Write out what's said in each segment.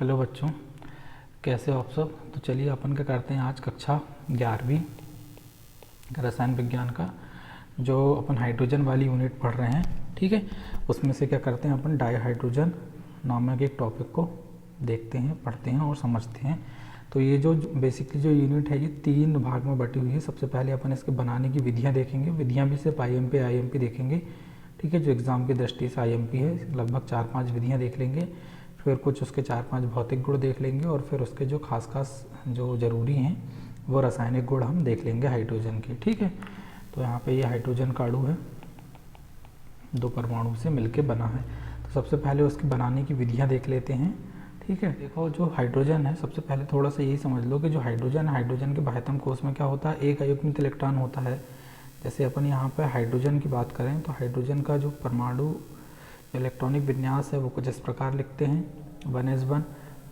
Hello बच्चों, कैसे हो आप सब। तो चलिए अपन क्या करते हैं, आज कक्षा 11वीं रसायन विज्ञान का जो अपन हाइड्रोजन वाली यूनिट पढ़ रहे हैं, ठीक है। उसमें से क्या करते हैं, अपन डाईहाइड्रोजन नामक एक टॉपिक को देखते हैं, पढ़ते हैं और समझते हैं। तो ये जो बेसिकली जो यूनिट है ये 3 भाग में बटी हुई है। सबसे पहले अपन इसके बनाने की विधियाँ देखेंगे, विधियाँ भी सिर्फ IMP देखेंगे, ठीक है। जो एग्ज़ाम की दृष्टि से IMP है, लगभग 4-5 विधियाँ देख लेंगे, फिर कुछ उसके 4-5 भौतिक गुण देख लेंगे और फिर उसके जो खास जो ज़रूरी हैं वो रासायनिक गुण हम देख लेंगे हाइड्रोजन के, ठीक है। तो यहाँ पे ये हाइड्रोजन का अणु है, 2 परमाणु से मिलके बना है। तो सबसे पहले उसके बनाने की विधियाँ देख लेते हैं, ठीक है। देखो जो हाइड्रोजन है, सबसे पहले थोड़ा सा यही समझ लो कि जो हाइड्रोजन है, हाइड्रोजन के बाह्यतम कोश में क्या होता है, एक अयुग्मित इलेक्ट्रॉन होता है। जैसे अपन यहाँ पर हाइड्रोजन की बात करें तो हाइड्रोजन का जो परमाणु इलेक्ट्रॉनिक विन्यास है वो कुछ इस प्रकार लिखते हैं 1s1,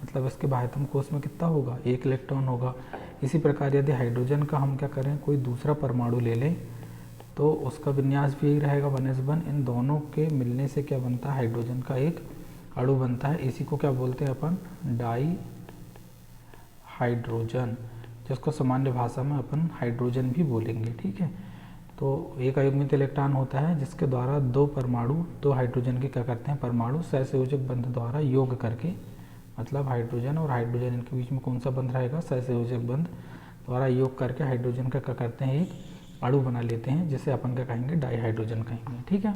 मतलब इसके बाह्यतम कोश में कितना होगा, 1 इलेक्ट्रॉन होगा। इसी प्रकार यदि हाइड्रोजन का हम क्या करें, कोई दूसरा परमाणु ले लें तो उसका विन्यास भी यही रहेगा 1s1। इन दोनों के मिलने से क्या बनता है, हाइड्रोजन का एक अणु बनता है। इसी को क्या बोलते हैं अपन, डाई हाइड्रोजन, जिसको सामान्य भाषा में अपन हाइड्रोजन भी बोलेंगे, ठीक है। तो एक अयुग्मित इलेक्ट्रॉन होता है जिसके द्वारा 2 परमाणु, 2 हाइड्रोजन के क्या करते हैं, परमाणु सहसंयोजक बंध द्वारा योग करके, मतलब हाइड्रोजन और हाइड्रोजन इनके बीच में कौन सा बंध रहेगा, सहसंयोजक बंध द्वारा योग करके हाइड्रोजन का क्या करते हैं, एक अणु बना लेते हैं, जिसे अपन क्या कहेंगे, डाईहाइड्रोजन कहेंगे, ठीक है।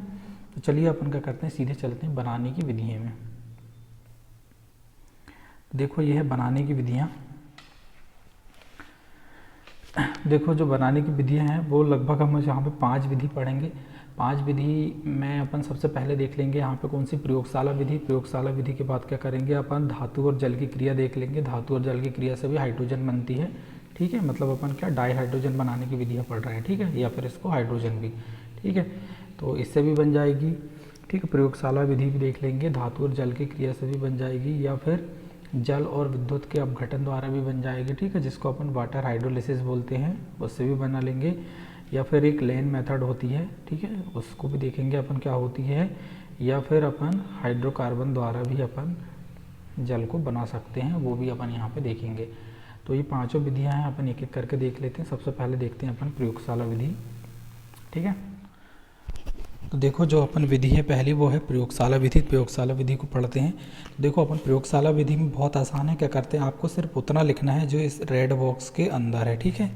तो चलिए अपन क्या करते हैं, सीधे चलते हैं बनाने की विधियों में। देखो ये है बनाने की विधियाँ। देखो जो बनाने की विधियाँ हैं वो लगभग हम यहाँ पे 5 विधि पढ़ेंगे। 5 विधि में अपन सबसे पहले देख लेंगे यहाँ पे कौन सी, प्रयोगशाला विधि। प्रयोगशाला विधि के बाद क्या करेंगे अपन, धातु और जल की क्रिया देख लेंगे। धातु और जल की क्रिया से भी हाइड्रोजन बनती है, ठीक है। मतलब अपन क्या डाईहाइड्रोजन बनाने की विधियाँ पढ़ रहे हैं, ठीक है, या फिर इसको हाइड्रोजन भी, ठीक है। तो इससे भी बन जाएगी, ठीक है। प्रयोगशाला विधि भी देख लेंगे, धातु और जल की क्रिया से भी बन जाएगी, या फिर जल और विद्युत के अपघटन द्वारा भी बन जाएगी, ठीक है, जिसको अपन वाटर हाइड्रोलिसिस बोलते हैं, उससे भी बना लेंगे। या फिर एक लेन मेथड होती है, ठीक है, उसको भी देखेंगे अपन क्या होती है। या फिर अपन हाइड्रोकार्बन द्वारा भी अपन जल को बना सकते हैं, वो भी अपन यहाँ पे देखेंगे। तो ये 5 विधियाँ हैं, अपन एक एक करके देख लेते हैं। सबसे पहले देखते हैं अपन प्रयोगशाला विधि, ठीक है। तो देखो जो अपन विधि है पहली वो है प्रयोगशाला विधि। प्रयोगशाला विधि को पढ़ते हैं। देखो अपन प्रयोगशाला विधि में बहुत आसान है, क्या करते हैं, आपको सिर्फ उतना लिखना है जो इस रेड बॉक्स के अंदर है, ठीक है।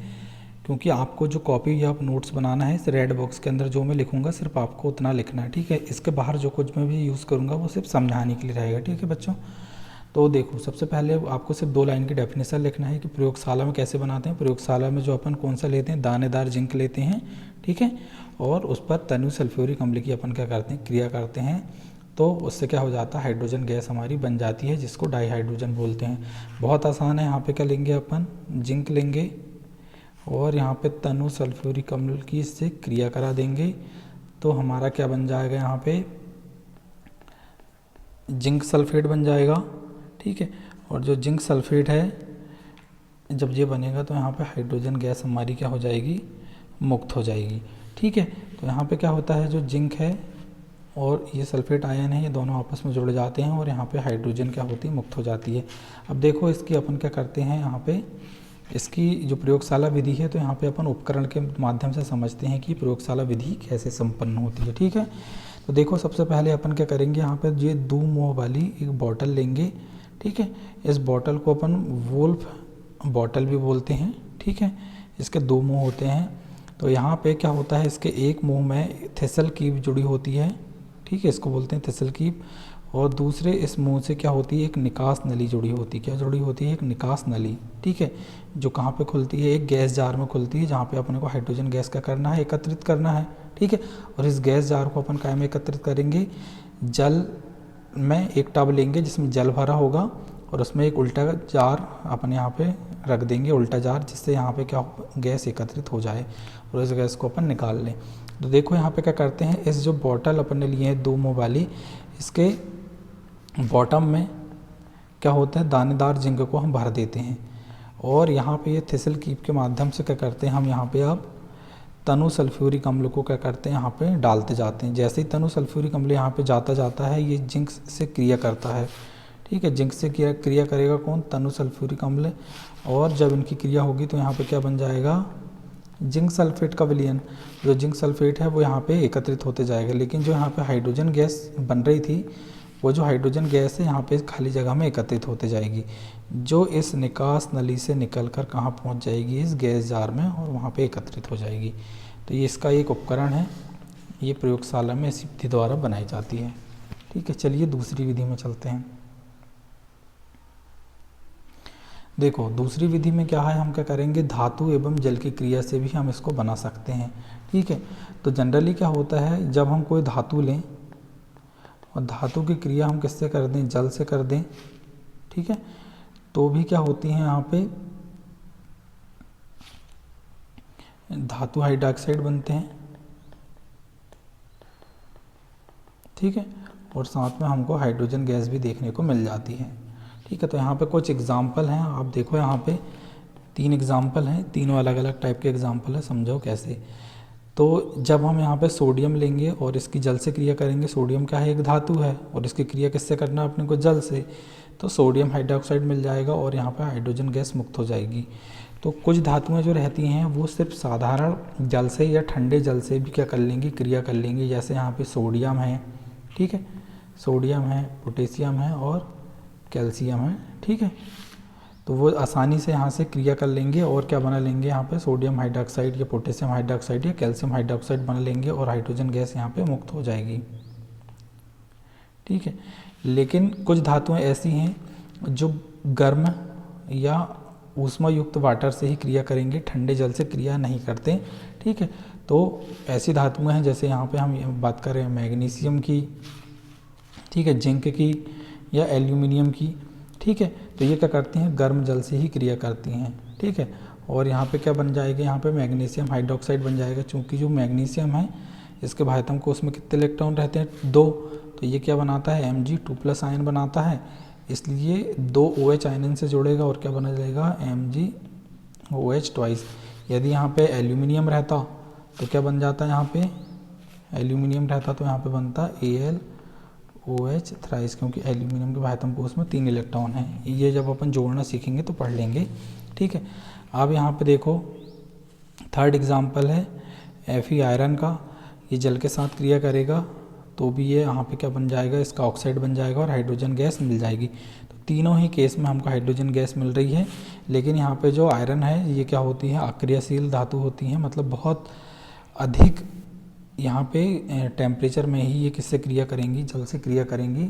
क्योंकि आपको जो कॉपी या नोट्स बनाना है इस रेड बॉक्स के अंदर जो मैं लिखूंगा सिर्फ आपको उतना लिखना है, ठीक है। इसके बाहर जो कुछ मैं भी यूज़ करूँगा वो सिर्फ समझाने के लिए रहेगा, ठीक है बच्चों। तो देखो सबसे पहले आपको सिर्फ 2 लाइन की डेफिनेशन लिखना है कि प्रयोगशाला में कैसे बनाते हैं। प्रयोगशाला में जो अपन कौन सा लेते हैं, दानेदार जिंक लेते हैं, ठीक है, और उस पर तनु सल्फ्यूरिक अम्ल की अपन क्या करते हैं, क्रिया करते हैं। तो उससे क्या हो जाता है, हाइड्रोजन गैस हमारी बन जाती है, जिसको डाईहाइड्रोजन बोलते हैं। बहुत आसान है। यहाँ पे क्या लेंगे अपन, जिंक लेंगे और यहाँ पे तनु सल्फ्यूरिक अम्ल की इससे क्रिया करा देंगे। तो हमारा क्या बन जाएगा, यहाँ पे जिंक सल्फेट बन जाएगा, ठीक है। और जो जिंक सल्फेट है जब ये बनेगा तो यहाँ पे हाइड्रोजन गैस हमारी क्या हो जाएगी, मुक्त हो जाएगी, ठीक है। तो यहाँ पे क्या होता है, जो जिंक है और ये सल्फेट आयन है, ये दोनों आपस में जुड़ जाते हैं और यहाँ पे हाइड्रोजन क्या होती है, मुक्त हो जाती है। अब देखो इसकी अपन क्या करते हैं, यहाँ पे इसकी जो प्रयोगशाला विधि है तो यहाँ पे अपन उपकरण के माध्यम से समझते हैं कि प्रयोगशाला विधि कैसे संपन्न होती है, ठीक है। तो देखो सबसे पहले अपन क्या करेंगे, यहाँ पे ये 2 मुँह वाली एक बॉटल लेंगे, ठीक है। इस बॉटल को अपन वोल्फ बॉटल भी बोलते हैं, ठीक है। इसके 2 मुंह होते हैं। तो यहाँ पे क्या होता है, इसके एक मुंह में थिसल कीप जुड़ी होती है, ठीक है, इसको बोलते हैं थिसल कीप। और दूसरे इस मुंह से क्या होती है, एक निकास नली जुड़ी होती है। क्या जुड़ी होती है, एक निकास नली, ठीक है, जो कहाँ पे खुलती है, एक गैस जार में खुलती है, जहाँ पे अपने को हाइड्रोजन गैस का करना है, एकत्रित करना है, ठीक है। और इस गैस जार को अपन क्या में एकत्रित करेंगे, जल में एक टब लेंगे जिसमें जल भरा होगा और उसमें एक उल्टा जार अपन यहाँ पे रख देंगे, उल्टा जार, जिससे यहाँ पे क्या गैस एकत्रित हो जाए और इस गैस को अपन निकाल लें। तो देखो यहाँ पे क्या करते हैं, इस जो बॉटल अपन ने लिए है 2 मुँह वाली, इसके बॉटम में क्या होता है, दानेदार जिंक को हम भर देते हैं और यहाँ पे ये थिसल कीप के माध्यम से क्या करते हैं, हम यहाँ पे अब तनु सल्फ्यूरिक अम्ल को क्या करते हैं, यहाँ पे डालते जाते हैं। जैसे ही तनु सल्फ्यूरिक अम्ल यहाँ पे जाता है ये जिंक से क्रिया करता है, ठीक है। जिंक से क्रिया करेगा कौन, तनु सल्फ्यूरिक अम्ल, और जब इनकी क्रिया होगी तो यहाँ पे क्या बन जाएगा, जिंक सल्फेट का विलयन। जो जिंक सल्फेट है वो यहाँ पे एकत्रित होते जाएगा, लेकिन जो यहाँ पे हाइड्रोजन गैस बन रही थी वो जो हाइड्रोजन गैस है यहाँ पे खाली जगह में एकत्रित होते जाएगी, जो इस निकास नली से निकलकर कहाँ पहुँच जाएगी, इस गैस जार में, और वहाँ पे एकत्रित हो जाएगी। तो ये इसका एक उपकरण है, ये प्रयोगशाला में इसी विधि द्वारा बनाई जाती है। ठीक है, चलिए दूसरी विधि में चलते हैं। देखो दूसरी विधि में क्या है, हम क्या करेंगे, धातु एवं जल की क्रिया से भी हम इसको बना सकते हैं। ठीक है, तो जनरली क्या होता है, जब हम कोई धातु लें और धातु की क्रिया हम किससे कर दें, जल से कर दें, ठीक है, तो भी क्या होती है, यहाँ पे धातु हाइड्रोक्साइड बनते हैं। ठीक है, और साथ में हमको हाइड्रोजन गैस भी देखने को मिल जाती है। ठीक है, तो यहाँ पे कुछ एग्जाम्पल हैं, आप देखो यहाँ पे 3 एग्जाम्पल हैं, तीनों अलग अलग टाइप के एग्जाम्पल है, समझो कैसे। तो जब हम यहाँ पे सोडियम लेंगे और इसकी जल से क्रिया करेंगे, सोडियम क्या है, एक धातु है, और इसकी क्रिया किससे करना है अपने को, जल से, तो सोडियम हाइड्रोक्साइड मिल जाएगा और यहाँ पे हाइड्रोजन गैस मुक्त हो जाएगी। तो कुछ धातुएं जो रहती हैं वो सिर्फ साधारण जल से या ठंडे जल से भी क्या कर लेंगी, क्रिया कर लेंगी। जैसे यहाँ पे सोडियम है, ठीक है, सोडियम है, पोटेशियम है और कैल्शियम है। ठीक है, तो वो आसानी से यहाँ से क्रिया कर लेंगे और क्या बना लेंगे, यहाँ पे सोडियम हाइड्रोक्साइड या पोटेशियम हाइड्रोक्साइड या कैल्शियम हाइड्रोक्साइड बना लेंगे और हाइड्रोजन गैस यहाँ पे मुक्त हो जाएगी। ठीक है, लेकिन कुछ धातुएं ऐसी हैं जो गर्म या ऊष्मा युक्त वाटर से ही क्रिया करेंगे, ठंडे जल से क्रिया नहीं करते। ठीक है, तो ऐसी धातुएं हैं, जैसे यहाँ पे हम बात कर रहे हैं मैग्नीशियम की, ठीक है, जिंक की या एल्यूमिनियम की। ठीक है, तो ये क्या करती हैं, गर्म जल से ही क्रिया करती हैं। ठीक है, और यहाँ पे क्या बन जाएगा, यहाँ पे मैग्नीशियम हाइड्रोक्साइड बन जाएगा। चूँकि जो मैग्नीशियम है इसके भाइतम कोश में कितने इलेक्ट्रॉन रहते हैं, 2, तो ये क्या बनाता है, Mg2+ आयन बनाता है, इसलिए 2 OH आयन से जोड़ेगा और क्या बना जाएगा, MgOH2। यदि यहाँ पे एल्यूमिनियम रहता तो क्या बन जाता है, यहाँ पे एल्यूमिनियम रहता तो यहाँ पे बनता AlOH, क्योंकि एल्यूमिनियम के भाइतम कोश में 3 इलेक्ट्रॉन हैं। ये जब अपन जोड़ना सीखेंगे तो पढ़ लेंगे। ठीक है, अब यहाँ पे देखो थर्ड एग्जांपल है Fe आयरन का, ये जल के साथ क्रिया करेगा तो भी ये यहाँ पे क्या बन जाएगा, इसका ऑक्साइड बन जाएगा और हाइड्रोजन गैस मिल जाएगी। तो तीनों ही केस में हमको हाइड्रोजन गैस मिल रही है। लेकिन यहाँ पे जो आयरन है ये क्या होती है, अक्रियाशील धातु होती हैं, मतलब बहुत अधिक यहाँ पे टेम्परेचर में ही ये किससे क्रिया करेंगी, जल से क्रिया करेंगी।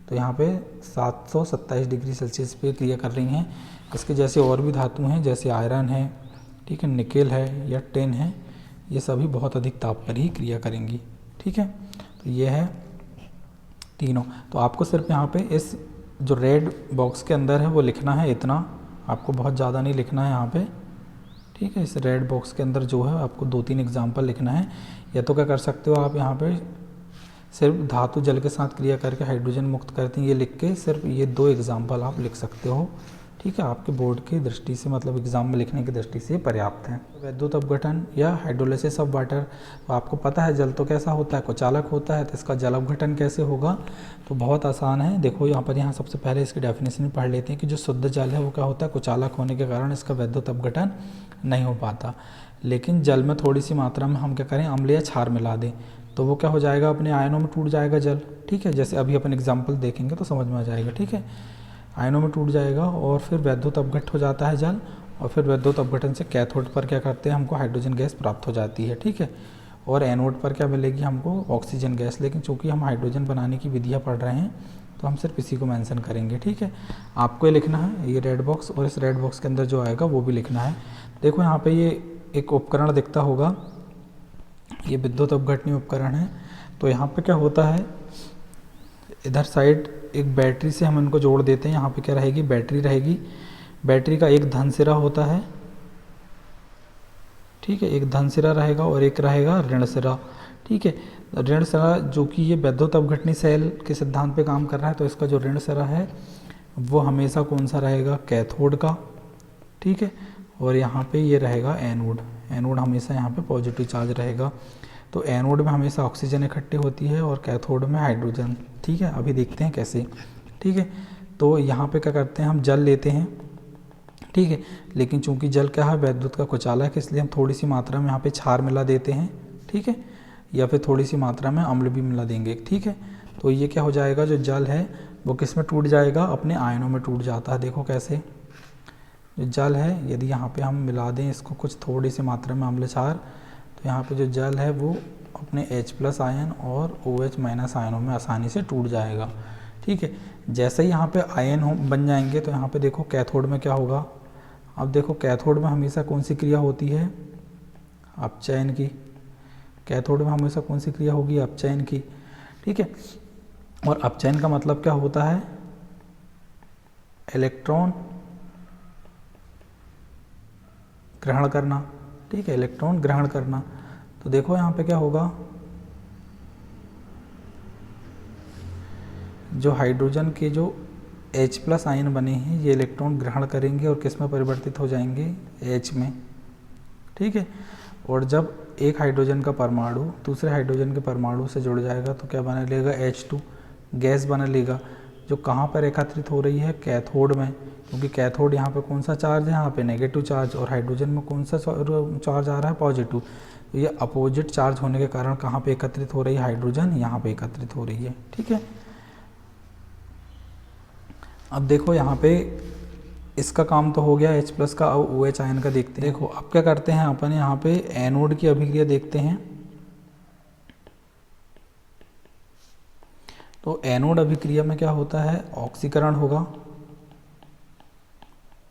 तो यहाँ पे 727 डिग्री सेल्सियस पे क्रिया कर रही हैं। इसके जैसे और भी धातु हैं, जैसे आयरन है, ठीक है, निकेल है या टिन है, ये सभी बहुत अधिक ताप पर ही क्रिया करेंगी। ठीक है, तो ये है तीनों। तो आपको सिर्फ यहाँ पे इस जो रेड बॉक्स के अंदर है वो लिखना है, इतना आपको बहुत ज़्यादा नहीं लिखना है यहाँ पे। ठीक है, इस रेड बॉक्स के अंदर जो है आपको 2-3 एग्जाम्पल लिखना है। या तो क्या कर सकते हो आप, यहाँ पे सिर्फ धातु जल के साथ क्रिया करके हाइड्रोजन मुक्त करती हैं, ये लिख के सिर्फ ये 2 एग्जाम्पल आप लिख सकते हो। ठीक है, आपके बोर्ड की दृष्टि से, मतलब एग्जाम में लिखने की दृष्टि से पर्याप्त है। वैद्युत अपघटन या हाइड्रोलिसिस ऑफ वाटर, तो आपको पता है जल तो कैसा होता है, कुचालक होता है, तो इसका जल अपघटन कैसे होगा, तो बहुत आसान है। देखो यहाँ सबसे पहले इसकी डेफिनेशन पढ़ लेते हैं कि जो शुद्ध जल है वो क्या होता है, कुचालक होने के कारण इसका वैद्युत अपघटन नहीं हो पाता। लेकिन जल में थोड़ी सी मात्रा में हम क्या करें, अम्ल या क्षार मिला दें तो वो क्या हो जाएगा, अपने आयनों में टूट जाएगा जल। ठीक है, जैसे अभी अपन एग्जाम्पल देखेंगे तो समझ में आ जाएगा। ठीक है, आयनों में टूट जाएगा और फिर वैद्युत अपघट हो जाता है जल, और फिर वैद्युत अपघटन से कैथोड पर क्या करते हैं, हमको हाइड्रोजन गैस प्राप्त हो जाती है। ठीक है, और एनोड पर क्या मिलेगी, हमको ऑक्सीजन गैस। लेकिन चूंकि हम हाइड्रोजन बनाने की विधियाँ पढ़ रहे हैं तो हम सिर्फ इसी को मेंशन करेंगे। ठीक है, आपको ये लिखना है, ये रेड बॉक्स, और इस रेड बॉक्स के अंदर जो आएगा वो भी लिखना है। देखो यहाँ पे ये एक उपकरण दिखता होगा, ये विद्युत अपघटनी उपकरण है। तो यहाँ पे क्या होता है, इधर साइड एक बैटरी से हम इनको जोड़ देते हैं। यहाँ पे क्या रहेगी, बैटरी रहेगी। बैटरी का एक धन सिरा होता है, ठीक है, एक धन सिरा रहेगा और एक रहेगा ऋण सिरा। ठीक है, ऋण सिरा जो कि ये वैद्युत अपघटनी सेल के सिद्धांत पे काम कर रहा है, तो इसका जो ऋण सिरा है वो हमेशा कौन सा रहेगा, कैथोड का। ठीक है, और यहाँ पे ये रहेगा एनोड। एनोड हमेशा यहाँ पे पॉजिटिव चार्ज रहेगा। तो एनोड में हमेशा ऑक्सीजन इकट्ठी होती है और कैथोड में हाइड्रोजन। ठीक है, अभी देखते हैं कैसे। ठीक है, तो यहाँ पे क्या करते हैं, हम जल लेते हैं, ठीक है। लेकिन चूंकि जल क्या है, वैद्युत का कुचालक है, इसलिए हम थोड़ी सी मात्रा में यहाँ पे क्षार मिला देते हैं, ठीक है, या फिर थोड़ी सी मात्रा में अम्ल भी मिला देंगे, ठीक है। तो ये क्या हो जाएगा, जो जल है वो किस में टूट जाएगा, अपने आयनों में टूट जाता है। देखो कैसे, जो जल है यदि यहाँ पे हम मिला दें इसको कुछ थोड़ी सी मात्रा में अम्ल क्षार, तो यहाँ पे जो जल है वो अपने H+ आयन और OH- आयनों में आसानी से टूट जाएगा, ठीक है। जैसे ही यहाँ पे आयन बन जाएंगे तो यहाँ पे देखो कैथोड में क्या होगा। अब देखो कैथोड में हमेशा कौन सी क्रिया होती है, अपचयन की। कैथोड में हमेशा कौन सी क्रिया होगी, अपचयन की, ठीक है। और अपचयन का मतलब क्या होता है, इलेक्ट्रॉन ग्रहण करना, ठीक है, इलेक्ट्रॉन ग्रहण करना। तो देखो यहाँ पे क्या होगा, जो हाइड्रोजन के जो H+ आयन बने हैं ये इलेक्ट्रॉन ग्रहण करेंगे और किस में परिवर्तित हो जाएंगे, H में, ठीक है। और जब एक हाइड्रोजन का परमाणु दूसरे हाइड्रोजन के परमाणु से जुड़ जाएगा तो क्या बना लेगा, H2 गैस बना लेगा, जो कहाँ पर एकत्रित हो रही है, कैथोड में। क्योंकि कैथोड यहाँ पे कौन सा चार्ज है, यहाँ पे नेगेटिव चार्ज, और हाइड्रोजन में कौन सा चार्ज आ रहा है, पॉजिटिव। तो ये अपोजिट चार्ज होने के कारण कहाँ पे एकत्रित हो रही है, हाइड्रोजन यहाँ पे एकत्रित हो रही है, ठीक है। अब देखो यहाँ पे इसका काम तो हो गया H+ का, अब OH आयन का देखते हैं। देखो अब क्या करते हैं अपन, यहाँ पे एनोड की अभिक्रिया देखते हैं। तो एनोड अभिक्रिया में क्या होता है, ऑक्सीकरण होगा,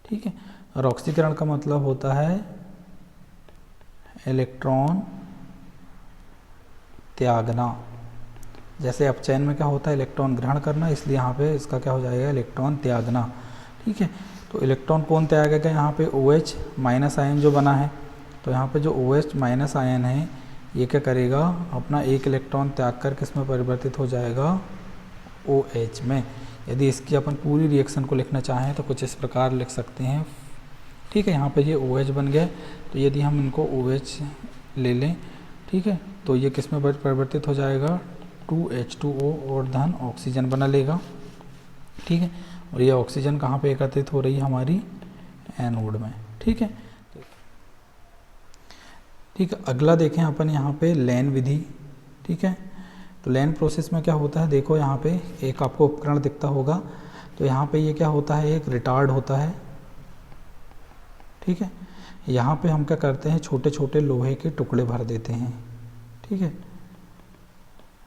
ठीक है। और ऑक्सीकरण का मतलब होता है इलेक्ट्रॉन त्यागना। जैसे अपचयन में क्या होता है, इलेक्ट्रॉन ग्रहण करना, इसलिए यहाँ पे इसका क्या हो जाएगा, इलेक्ट्रॉन त्यागना, ठीक है। तो इलेक्ट्रॉन कौन त्यागेगा, यहाँ पे OH- आयन जो बना है। तो यहाँ पे जो OH- आयन है ये क्या करेगा, अपना एक इलेक्ट्रॉन त्याग कर किस में परिवर्तित हो जाएगा, OH में। यदि इसकी अपन पूरी रिएक्शन को लिखना चाहें तो कुछ इस प्रकार लिख सकते हैं, ठीक है। यहाँ पे ये OH बन गया, तो यदि हम इनको OH ले लें, ठीक है, तो ये किस में परिवर्तित हो जाएगा, 2H2O और धन ऑक्सीजन बना लेगा, ठीक है। और ये ऑक्सीजन कहाँ पे एकत्रित हो रही है, हमारी एनोड में, ठीक है। ठीक है, अगला देखें अपन यहाँ पे लेन विधि, ठीक है। तो लेन प्रोसेस में क्या होता है, देखो यहाँ पे एक आपको उपकरण दिखता होगा। तो यहाँ पे ये क्या होता है, एक रिटार्ड होता है, ठीक है। यहाँ पे हम क्या करते हैं, छोटे छोटे लोहे के टुकड़े भर देते हैं, ठीक है।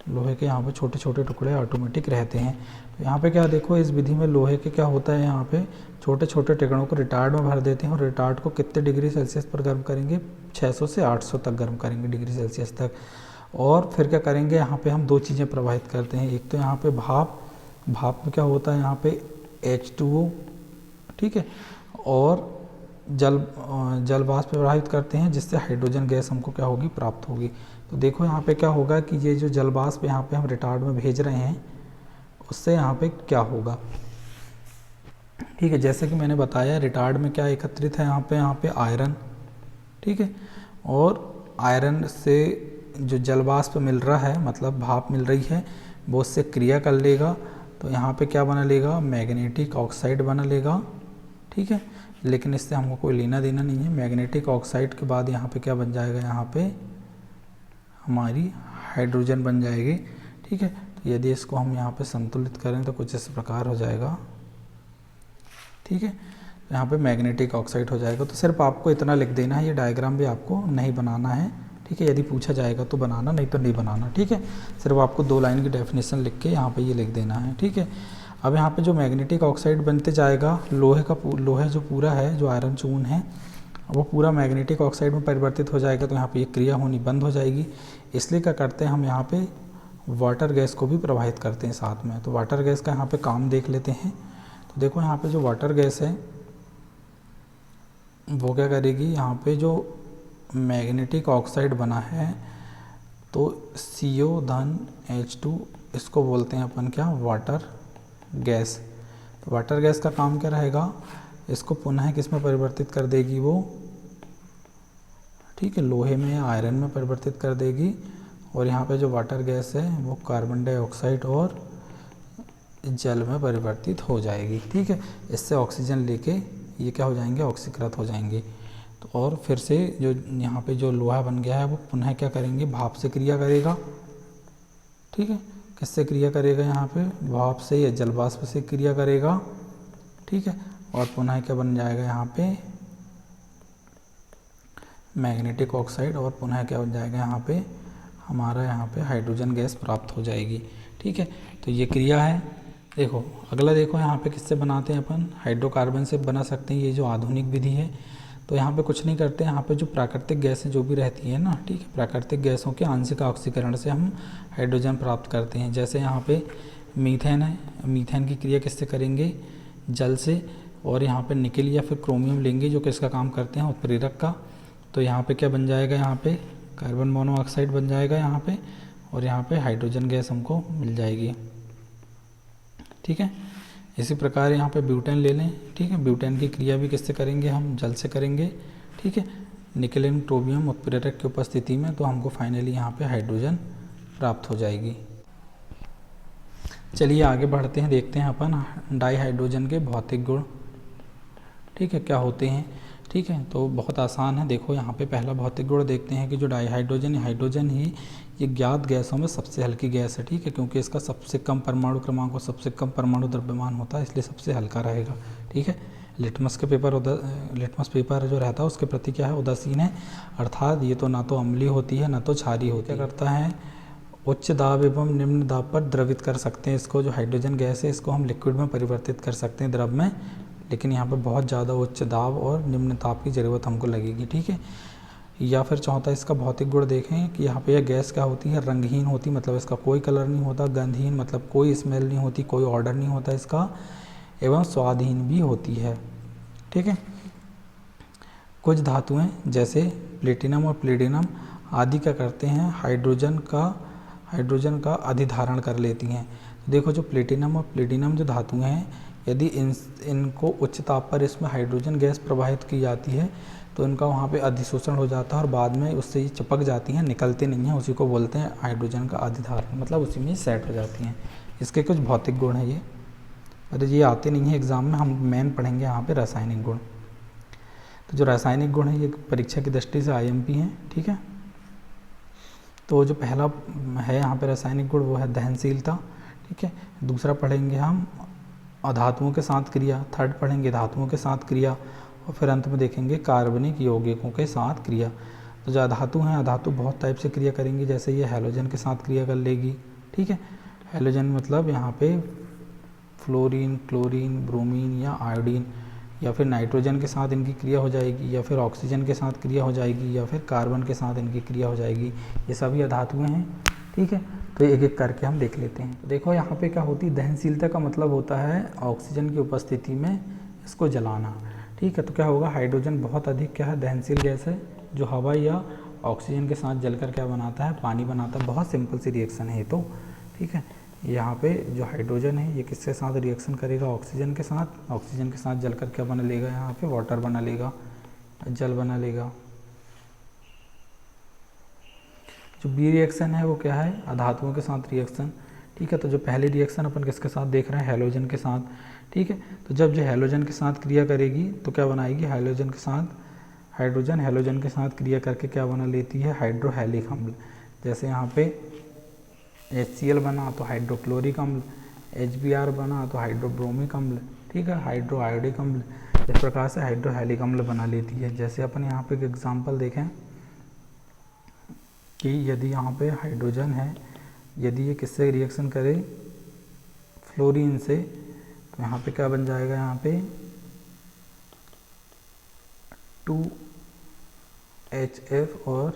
लोहे के यहाँ पे छोटे छोटे टुकड़े ऑटोमेटिक रहते हैं। तो यहाँ पे क्या देखो, इस विधि में लोहे के क्या होता है, यहाँ पे छोटे छोटे टुकड़ों को रिटार्ड में भर देते हैं और रिटार्ड को कितने डिग्री सेल्सियस पर गर्म करेंगे, 600 से 800 तक गर्म करेंगे डिग्री सेल्सियस तक। और फिर क्या करेंगे, यहाँ पे हम दो चीज़ें प्रवाहित करते हैं। एक तो यहाँ पे भाप में क्या होता है, यहाँ पे H2O, ठीक है, और जल वाष्प प्रवाहित करते हैं, जिससे हाइड्रोजन गैस हमको क्या होगी, प्राप्त होगी। तो देखो यहाँ पे क्या होगा कि ये जो जल वाष्प यहाँ पे हम रिटार्ड में भेज रहे हैं उससे यहाँ पे क्या होगा, ठीक है। जैसे कि मैंने बताया रिटार्ड में क्या एकत्रित है, यहाँ पे आयरन, ठीक है। और आयरन से जो जल वाष्प मिल रहा है, मतलब भाप मिल रही है, वो उससे क्रिया कर लेगा। तो यहाँ पे क्या बना लेगा, मैग्नेटिक ऑक्साइड बना लेगा, ठीक है। लेकिन इससे हमको कोई लेना देना नहीं है। मैग्नेटिक ऑक्साइड के बाद यहाँ पे क्या बन जाएगा, यहाँ पे हमारी हाइड्रोजन बन जाएगी, ठीक है। तो यदि इसको हम यहाँ पे संतुलित करें तो कुछ इस प्रकार हो जाएगा, ठीक है। तो यहाँ पे मैग्नेटिक ऑक्साइड हो जाएगा। तो सिर्फ आपको इतना लिख देना है, ये डायग्राम भी आपको नहीं बनाना है, ठीक है। यदि पूछा जाएगा तो बनाना, नहीं तो नहीं बनाना, ठीक है। सिर्फ आपको 2 लाइन की डेफिनेशन लिख के यहाँ पे ये लिख देना है, ठीक है। अब यहाँ पे जो मैग्नेटिक ऑक्साइड बनते जाएगा, लोहे जो पूरा है, जो आयरन चून है, वो पूरा मैग्नेटिक ऑक्साइड में परिवर्तित हो जाएगा। तो यहाँ पे ये क्रिया होनी बंद हो जाएगी। इसलिए क्या करते हैं हम, यहाँ पे वाटर गैस को भी प्रवाहित करते हैं साथ में। तो वाटर गैस का यहाँ पे काम देख लेते हैं। तो देखो यहाँ पे जो वाटर गैस है वो क्या करेगी, यहाँ पे जो मैग्नेटिक ऑक्साइड बना है तो CO धन H2, इसको बोलते हैं अपन क्या, वाटर गैस। तो वाटर गैस का काम क्या रहेगा, इसको पुनः किस में परिवर्तित कर देगी वो, ठीक है, लोहे में या आयरन में परिवर्तित कर देगी। और यहाँ पे जो वाटर गैस है वो कार्बन डाइऑक्साइड और जल में परिवर्तित हो जाएगी। ठीक है, इससे ऑक्सीजन लेके ये क्या हो जाएंगे, ऑक्सीकृत हो जाएंगे। तो और फिर से जो यहाँ पे जो लोहा बन गया है वो पुनः क्या करेंगे, भाप से क्रिया करेगा। ठीक है, किससे क्रिया करेगा, यहाँ पे भाप से या जल वाष्प से क्रिया करेगा। ठीक है, और पुनः क्या बन जाएगा यहाँ पे, मैग्नेटिक ऑक्साइड, और पुनः क्या बन जाएगा यहाँ पे, हमारा यहाँ पे हाइड्रोजन गैस प्राप्त हो जाएगी। ठीक है, तो ये क्रिया है। देखो अगला, देखो यहाँ पे किससे बनाते हैं अपन, हाइड्रोकार्बन से बना सकते हैं, ये जो आधुनिक विधि है। तो यहाँ पे कुछ नहीं करते, यहाँ पे जो प्राकृतिक गैसें जो भी रहती हैं ना, ठीक है, प्राकृतिक गैसों के आंशिक ऑक्सीकरण से हम हाइड्रोजन प्राप्त करते हैं। जैसे यहाँ पे मीथेन है, मीथेन की क्रिया किससे करेंगे, जल से, और यहाँ पे निकल या फिर क्रोमियम लेंगे जो किसका काम करते हैं, उत्प्रेरक का। तो यहाँ पे क्या बन जाएगा, यहाँ पे कार्बन मोनोऑक्साइड बन जाएगा यहाँ पे, और यहाँ पे हाइड्रोजन गैस हमको मिल जाएगी। ठीक है, इसी प्रकार यहाँ पे ब्यूटेन ले लें। ठीक है, ब्यूटेन की क्रिया भी किससे करेंगे, हम जल से करेंगे। ठीक है, निकेलियम क्रोमियम उत्प्रेरक की उपस्थिति में, तो हमको फाइनली यहाँ पे हाइड्रोजन प्राप्त हो जाएगी। चलिए आगे बढ़ते हैं, देखते हैं अपन डाईहाइड्रोजन के भौतिक गुण। ठीक है, क्या होते हैं। ठीक है, तो बहुत आसान है। देखो यहाँ पे पहला भौतिक गुण देखते हैं कि जो डाईहाइड्रोजन, हाइड्रोजन ही ये ज्ञात गैसों में सबसे हल्की गैस है। ठीक है, क्योंकि इसका सबसे कम परमाणु क्रमांक और सबसे कम परमाणु द्रव्यमान होता है, इसलिए सबसे हल्का रहेगा। ठीक है, लिटमस पेपर जो रहता है उसके प्रति क्या है, उदासीन है, अर्थात ये तो ना तो अम्लीय होती है ना तो क्षारीय होती है। क्या करता है, उच्च दाब एवं निम्न दाब पर द्रवित कर सकते हैं इसको। जो हाइड्रोजन गैस है इसको हम लिक्विड में परिवर्तित कर सकते हैं, द्रव में, लेकिन यहाँ पर बहुत ज़्यादा उच्च दाब और निम्न ताप की ज़रूरत हमको लगेगी। ठीक है, या फिर चौथा इसका भौतिक गुण देखें कि यहाँ पे यह गैस क्या होती है, रंगहीन होती, मतलब इसका कोई कलर नहीं होता, गंधहीन मतलब कोई स्मेल नहीं होती, कोई ऑर्डर नहीं होता इसका, एवं स्वादहीन भी होती है। ठीक है, कुछ धातुएं जैसे प्लेटिनम और प्लेडिनम आदि क्या करते हैं, हाइड्रोजन का अधिधारण कर लेती हैं। देखो जो प्लेटिनम और प्लेडिनम जो धातुएं हैं, यदि इनको उच्च ताप पर इसमें हाइड्रोजन गैस प्रवाहित की जाती है तो इनका वहाँ पे अधिशोषण हो जाता है और बाद में उससे ये चिपक जाती हैं, निकलते नहीं हैं, उसी को बोलते हैं हाइड्रोजन का अधिधारण, मतलब उसी में सेट हो जाती हैं। इसके कुछ भौतिक गुण हैं ये, अरे ये आते नहीं है एग्जाम में, हम मेन पढ़ेंगे यहाँ पे रासायनिक गुण। तो जो रासायनिक गुण है ये परीक्षा की दृष्टि से IMP हैं। ठीक है, तो जो पहला है यहाँ पे रासायनिक गुण वो है दहनशीलता। ठीक है, दूसरा पढ़ेंगे हम अधातुओं के साथ क्रिया, थर्ड पढ़ेंगे धातुओं के साथ क्रिया, और फिर अंत में देखेंगे कार्बनिक यौगिकों के साथ क्रिया। तो जो अधातु हैं, अधातु बहुत टाइप से क्रिया करेंगी, जैसे ये हैलोजन के साथ क्रिया कर लेगी। ठीक है, हैलोजन मतलब यहाँ पे फ्लोरीन, क्लोरीन, ब्रोमीन या आयोडीन, या फिर नाइट्रोजन के साथ इनकी क्रिया हो जाएगी, या फिर ऑक्सीजन के साथ क्रिया हो जाएगी, या फिर कार्बन के साथ इनकी क्रिया हो जाएगी। ये सभी अधातुएँ हैं। ठीक है, तो एक एक करके हम देख लेते हैं। देखो यहाँ पे क्या होती है, दहनशीलता का मतलब होता है ऑक्सीजन की उपस्थिति में इसको जलाना। ठीक है, तो क्या होगा, हाइड्रोजन बहुत अधिक क्या है, दहनशील गैस है, जो हवा या ऑक्सीजन के साथ जलकर क्या बनाता है, पानी बनाता है। बहुत सिंपल सी रिएक्शन है ये तो। ठीक है, यहाँ पे जो हाइड्रोजन है ये किसके साथ रिएक्शन करेगा, ऑक्सीजन के साथ। ऑक्सीजन के साथ जलकर क्या बना लेगा, यहाँ पे वाटर बना लेगा, जल बना लेगा। जो बी रिएक्शन है वो क्या है, अधातुओं के साथ रिएक्शन। ठीक है, तो जो पहली रिएक्शन अपन किसके साथ देख रहे हैं, हैलोजन के साथ। ठीक है, तो जब जो हैलोजन के साथ क्रिया करेगी तो क्या बनाएगी, हाइड्रोजन के साथ, हाइड्रोजन हैलोजन के साथ क्रिया करके क्या बना लेती है, हाइड्रोहैलिक अम्ल। जैसे यहाँ पे HCl बना तो हाइड्रोक्लोरिक अम्ल, HBr बना तो हाइड्रोब्रोमिक अम्ल। ठीक है, हाइड्रोआयोडिक अम्ल, इस प्रकार से हाइड्रोहैलिक अम्ल बना लेती है। जैसे अपन यहाँ पे एक एग्जाम्पल देखें कि यदि यहाँ पे हाइड्रोजन है, यदि ये किससे रिएक्शन करे, फ्लोरीन से, तो यहाँ पे क्या बन जाएगा, यहाँ पे 2HF, और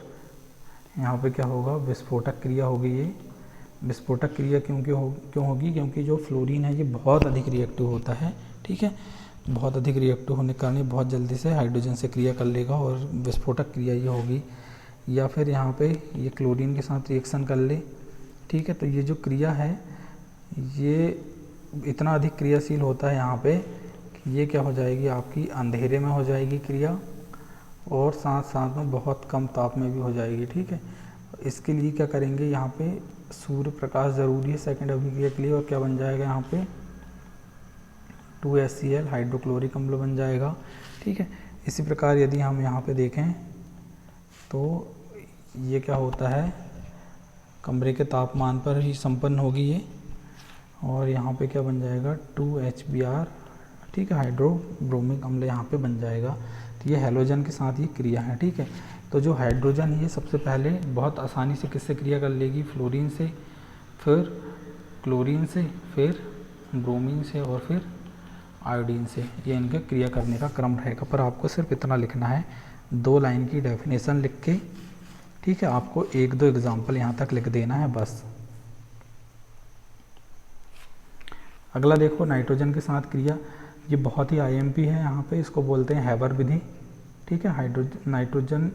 यहाँ पे क्या होगा, विस्फोटक क्रिया होगी। ये विस्फोटक क्रिया क्यों होगी, क्योंकि जो फ्लोरीन है ये बहुत अधिक रिएक्टिव होता है। ठीक है, बहुत अधिक रिएक्टिव होने के कारण ये बहुत जल्दी से हाइड्रोजन से क्रिया कर लेगा और विस्फोटक क्रिया ये होगी। या फिर यहाँ पे ये क्लोरीन के साथ रिएक्शन कर ले। ठीक है, तो ये जो क्रिया है ये इतना अधिक क्रियाशील होता है यहाँ पे कि ये क्या हो जाएगी, आपकी अंधेरे में हो जाएगी क्रिया, और साथ साथ में बहुत कम ताप में भी हो जाएगी। ठीक है, इसके लिए क्या करेंगे, यहाँ पे सूर्य प्रकाश ज़रूरी है सेकंड अभिक्रिया के लिए, और क्या बन जाएगा यहाँ पे 2HCl हाइड्रोक्लोरिक अम्ल बन जाएगा। ठीक है, इसी प्रकार यदि हम यहाँ पे देखें तो ये क्या होता है, कमरे के तापमान पर ही संपन्न होगी ये, और यहाँ पे क्या बन जाएगा 2HBr, ठीक है, हाइड्रोब्रोमिक अम्ल यहाँ पे बन जाएगा। तो ये हैलोजन के साथ ये क्रिया है। ठीक है, तो जो हाइड्रोजन है ये सबसे पहले बहुत आसानी से किससे क्रिया कर लेगी, फ्लोरीन से, फिर क्लोरीन से, फिर ब्रोमीन से, और फिर आयोडीन से। ये इनका क्रिया करने का क्रम रहेगा। पर आपको सिर्फ इतना लिखना है, 2 लाइन की डेफिनेशन लिख के, ठीक है, आपको 1-2 एग्जाम्पल यहाँ तक लिख देना है बस। अगला देखो नाइट्रोजन के साथ क्रिया, ये बहुत ही आईएमपी है यहाँ पे, इसको बोलते हैं हैबर विधि। ठीक है, नाइट्रोजन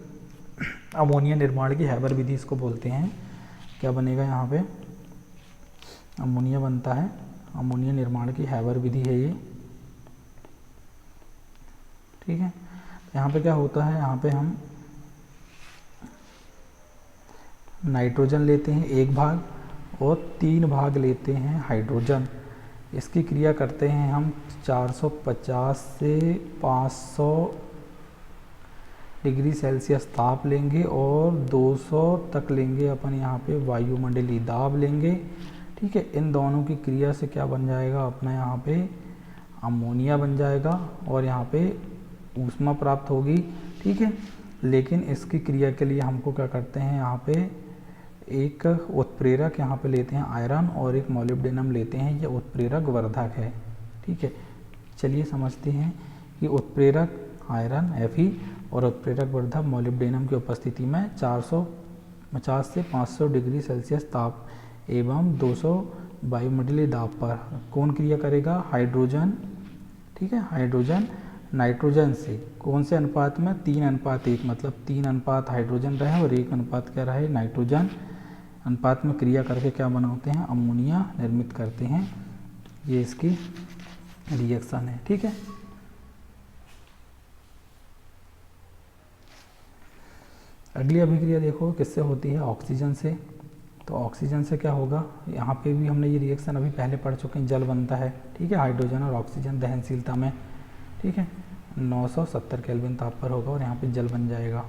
अमोनिया निर्माण की हैबर विधि इसको बोलते हैं। क्या बनेगा यहाँ पे, अमोनिया बनता है, अमोनिया निर्माण की हैबर विधि है ये। ठीक है, यहाँ पे क्या होता है, यहाँ पे हम नाइट्रोजन लेते हैं 1 भाग और 3 भाग लेते हैं हाइड्रोजन। इसकी क्रिया करते हैं हम 450 से 500 डिग्री सेल्सियस ताप लेंगे और 200 तक लेंगे अपन यहाँ पे वायुमंडलीय दाब लेंगे। ठीक है, इन दोनों की क्रिया से क्या बन जाएगा अपना, यहाँ पे अमोनिया बन जाएगा और यहाँ पे ऊष्मा प्राप्त होगी। ठीक है, लेकिन इसकी क्रिया के लिए हमको क्या करते हैं, यहाँ पे एक उत्प्रेरक यहाँ पे लेते हैं आयरन और एक मोलिब्डेनम लेते हैं, ये उत्प्रेरक वर्धक है। ठीक है, चलिए समझते हैं कि उत्प्रेरक आयरन Fe और उत्प्रेरक वर्धक मोलिब्डेनम की उपस्थिति में 450 से 500 डिग्री सेल्सियस ताप एवं 200 वायुमंडलीय दाब पर कौन क्रिया करेगा, हाइड्रोजन। ठीक है, हाइड्रोजन नाइट्रोजन से कौन से अनुपात में, 3:1, मतलब 3 अनुपात हाइड्रोजन रहे और 1 अनुपात क्या रहे, नाइट्रोजन अनुपात में क्रिया करके क्या बनाते हैं, अमोनिया निर्मित करते हैं। ये इसकी रिएक्शन है। ठीक है, अगली अभिक्रिया देखो किससे होती है, ऑक्सीजन से। तो ऑक्सीजन से क्या होगा, यहाँ पे भी हमने ये रिएक्शन अभी पहले पढ़ चुके हैं, जल बनता है। ठीक है, हाइड्रोजन और ऑक्सीजन दहनशीलता में, ठीक है, 970 केल्विन ताप पर होगा और यहाँ पे जल बन जाएगा।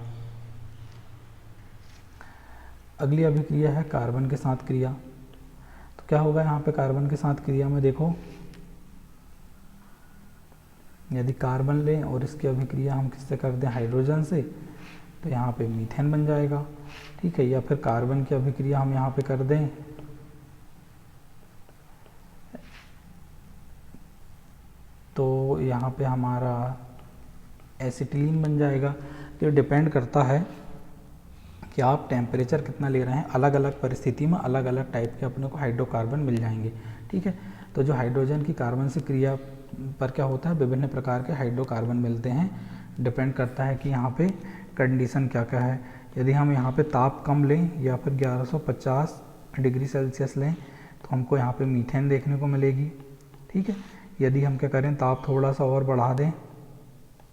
अगली अभिक्रिया है कार्बन के साथ क्रिया। तो क्या होगा यहाँ पे कार्बन के साथ क्रिया में, देखो यदि कार्बन लें और इसकी अभिक्रिया हम किससे कर दें, हाइड्रोजन से, तो यहाँ पे मीथेन बन जाएगा। ठीक है, या फिर कार्बन की अभिक्रिया हम यहाँ पे कर दें तो यहाँ पे हमारा एसिटिलीन बन जाएगा। तो ये डिपेंड करता है कि आप टेम्परेचर कितना ले रहे हैं, अलग अलग परिस्थिति में अलग अलग टाइप के अपने को हाइड्रोकार्बन मिल जाएंगे। ठीक है, तो जो हाइड्रोजन की कार्बन से क्रिया पर क्या होता है, विभिन्न प्रकार के हाइड्रोकार्बन मिलते हैं। डिपेंड करता है कि यहाँ पे कंडीशन क्या क्या है। यदि हम यहाँ पे ताप कम लें या फिर 1150 डिग्री सेल्सियस लें तो हमको यहाँ पे मीथेन देखने को मिलेगी। ठीक है, यदि हम क्या करें, ताप थोड़ा सा और बढ़ा दें,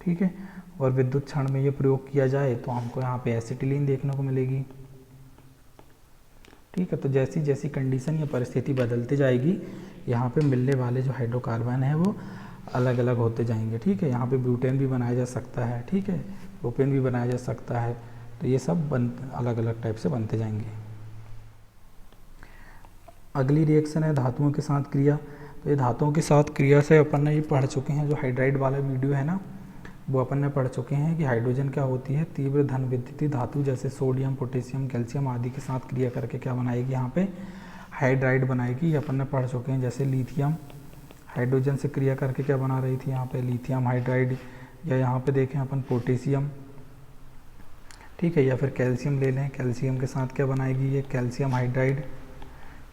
ठीक है, और विद्युत क्षण में ये प्रयोग किया जाए तो हमको यहाँ पे एसिटिलीन देखने को मिलेगी। ठीक है, तो जैसी जैसी कंडीशन या परिस्थिति बदलती जाएगी, यहाँ पे मिलने वाले जो हाइड्रोकार्बन है वो अलग अलग होते जाएंगे। ठीक है, यहाँ पे ब्यूटेन भी बनाया जा सकता है, ठीक है, प्रोपेन भी बनाया जा सकता है, तो ये सब अलग अलग टाइप से बनते जाएंगे। अगली रिएक्शन है धातुओं के साथ क्रिया। तो ये धातुओं के साथ क्रिया से अपन ने ये पढ़ चुके हैं, जो हाइड्राइड वाला वीडियो है ना, वो अपन ने पढ़ चुके हैं कि हाइड्रोजन क्या होती है, तीव्र धन विद्युतीय धातु जैसे सोडियम, पोटेशियम, कैल्शियम आदि के साथ क्रिया करके क्या बनाएगी, यहाँ पे हाइड्राइड बनाएगी। ये अपन ने पढ़ चुके हैं। जैसे लिथियम हाइड्रोजन से क्रिया करके क्या बना रही थी, यहाँ पे लिथियम हाइड्राइड, या यहाँ पे देखें अपन पोटेशियम, ठीक है, या फिर कैल्शियम ले लें, कैल्शियम के साथ क्या बनाएगी, ये कैल्शियम हाइड्राइड।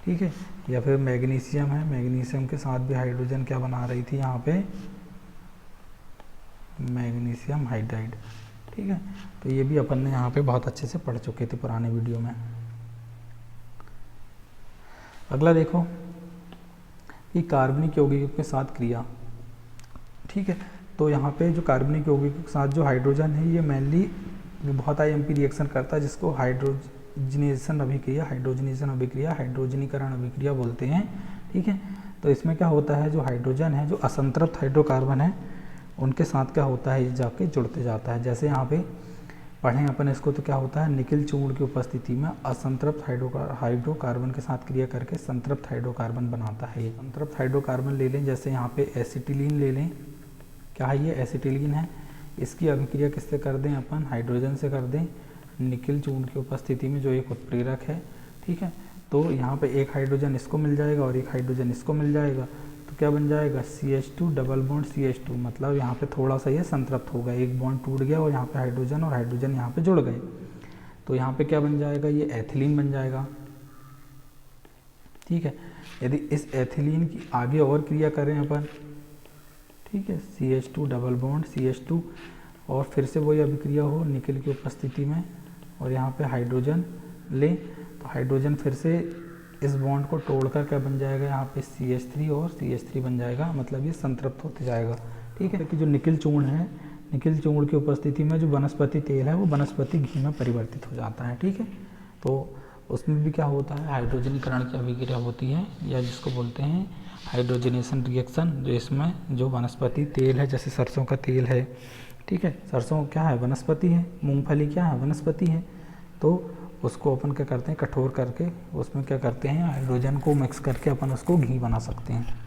ठीक है, या फिर मैग्नीशियम है, मैग्नीशियम के साथ भी हाइड्रोजन क्या बना रही थी, यहाँ पे मैग्नीशियम हाइड्राइड। ठीक है, तो ये भी अपन ने यहाँ पे बहुत अच्छे से पढ़ चुके थे पुराने वीडियो में। अगला देखो कि कार्बनिक यौगिकों के साथ क्रिया। ठीक है, तो यहाँ पे जो कार्बनिक यौगिकों के साथ जो हाइड्रोजन है, ये मेनली बहुत आईएमपी रिएक्शन करता है, जिसको हाइड्रोजनेशन अभिक्रिया, हाइड्रोजनेशन अभिक्रिया, हाइड्रोजनीकरण अभिक्रिया बोलते हैं। ठीक है, तो इसमें क्या होता है, जो हाइड्रोजन है, जो असंतृप्त हाइड्रोकार्बन है, उनके साथ क्या होता है, ये जाके जुड़ते जाता है। जैसे यहाँ पे पढ़ें अपन इसको, तो क्या होता है, निकिल चूर्ण की उपस्थिति में असंतृप्त हाइड्रोकार्बन के साथ क्रिया करके संतृप्त हाइड्रोकार्बन बनाता है। ये संतृप्त हाइड्रोकार्बन ले लें, जैसे यहाँ पे एसिटिलीन ले लें। क्या है ये, एसिटिलीन है। इसकी अभिक्रिया किससे कर दें अपन, हाइड्रोजन से कर दें, निकिल चूर्ण की उपस्थिति में, जो एक उत्प्रेरक है। ठीक है, तो यहाँ पे एक हाइड्रोजन इसको मिल जाएगा और एक हाइड्रोजन इसको मिल जाएगा, तो क्या बन जाएगा, CH2 डबल बॉन्ड CH2, मतलब यहाँ पे थोड़ा सा ये संतृप्त हो गया, एक बॉन्ड टूट गया और यहाँ पे हाइड्रोजन और हाइड्रोजन यहाँ पे जुड़ गए, तो यहाँ पे क्या बन जाएगा, ये एथिलीन बन जाएगा। ठीक है, यदि इस एथिलीन की आगे और क्रिया करें अपन, ठीक है, CH2 डबल बॉन्ड CH2 और फिर से वही अभिक्रिया हो निकिल की उपस्थिति में और यहाँ पे हाइड्रोजन लें, तो हाइड्रोजन फिर से इस बॉन्ड को तोड़कर क्या बन जाएगा, यहाँ पे CH3 और CH3 बन जाएगा, मतलब ये संतृप्त होते जाएगा। ठीक है, कि जो निकिल चूर्ण है, निकिल चूर्ण की उपस्थिति में जो वनस्पति तेल है वो वनस्पति घी में परिवर्तित हो जाता है। ठीक है, तो उसमें भी क्या होता है, हाइड्रोजनीकरण की अभिक्रिया होती है, या जिसको बोलते हैं हाइड्रोजनेशन रिएक्शन, जो इसमें जो वनस्पति तेल है, जैसे सरसों का तेल है। ठीक है, सरसों क्या है, वनस्पति है, मूंगफली क्या है, वनस्पति है, तो उसको अपन क्या करते हैं, कठोर करके उसमें क्या करते हैं, हाइड्रोजन को मिक्स करके अपन उसको घी बना सकते हैं।